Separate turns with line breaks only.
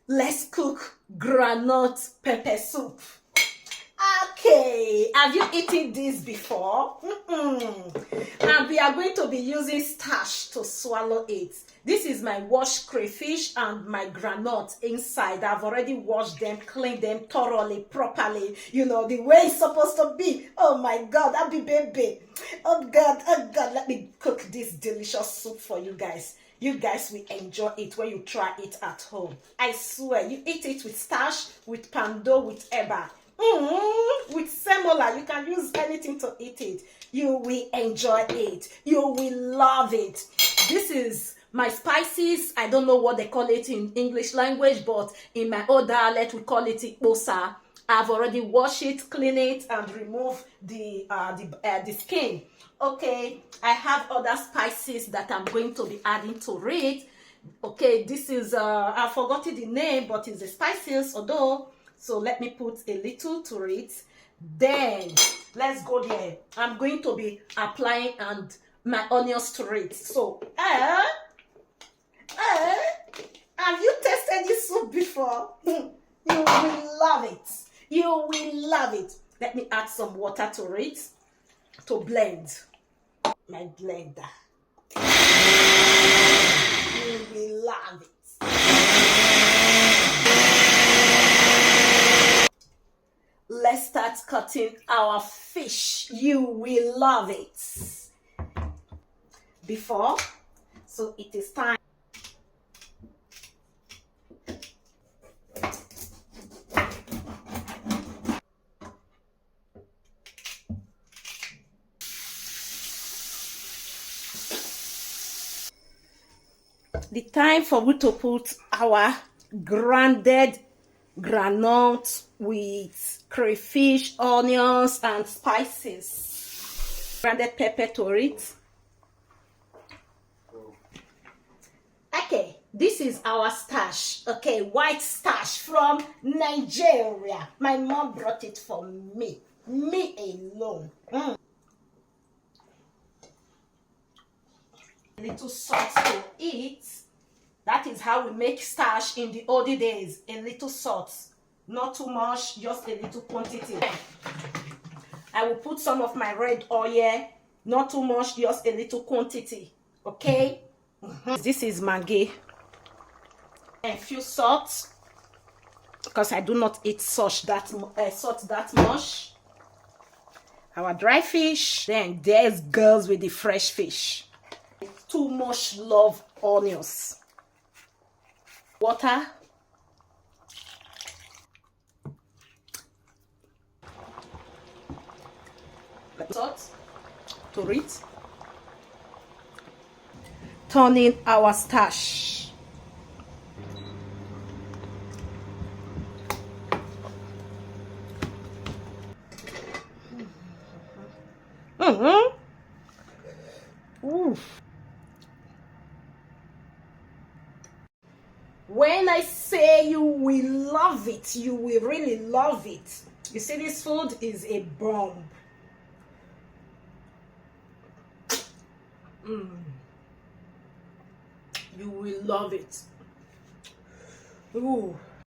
let's cook groundnut pepper soup. Okay, have you eaten this before? And we are going to be using starch to swallow it. This is my washed crayfish and my groundnut inside. I've already washed them, cleaned them thoroughly, properly, you know, the way it's supposed to be. Oh my God, happy baby. Oh God, let me cook this delicious soup for you guys. You guys will enjoy it when you try it at home. I swear, you eat it with starch, with pando, with eba. With semola, you can use anything to eat it. You will enjoy it. You will love it. This is my spices. I don't know what they call it in English language, but in my old dialect we call it ikposa. I've already washed it, cleaned it, and removed the skin. Okay, I have other spices that I'm going to be adding to it. Okay, this is I've forgotten the name, but it's the spices, although. So let me put a little to it. Then let's go there. I'm going to be applying and my onions to it. So have you tasted this soup before? You will love it. You will love it. Let me add some water to it to blend. My blender. You will love it. Let's start cutting our fish. You will love it. So it is time. The time for we to put our grounded groundnut with crayfish, onions, and spices. Grounded pepper to it. Okay, this is our starch. Okay, white starch from Nigeria. My mom brought it for me. Me alone. A little salt to it. That is how we make starch in the olden days. A little salt. Not too much, just a little quantity. I will put some of my red oil. Not too much, just a little quantity. Okay? This is Maggi. A few salt. Because I do not eat salt that much. Our dry fish. Then there's girls with the fresh fish. Too much love onions. Water. Salt to it. Turning our starch. When I say you will love it, you will really love it. You see, this food is a bomb. You will love it. Ooh.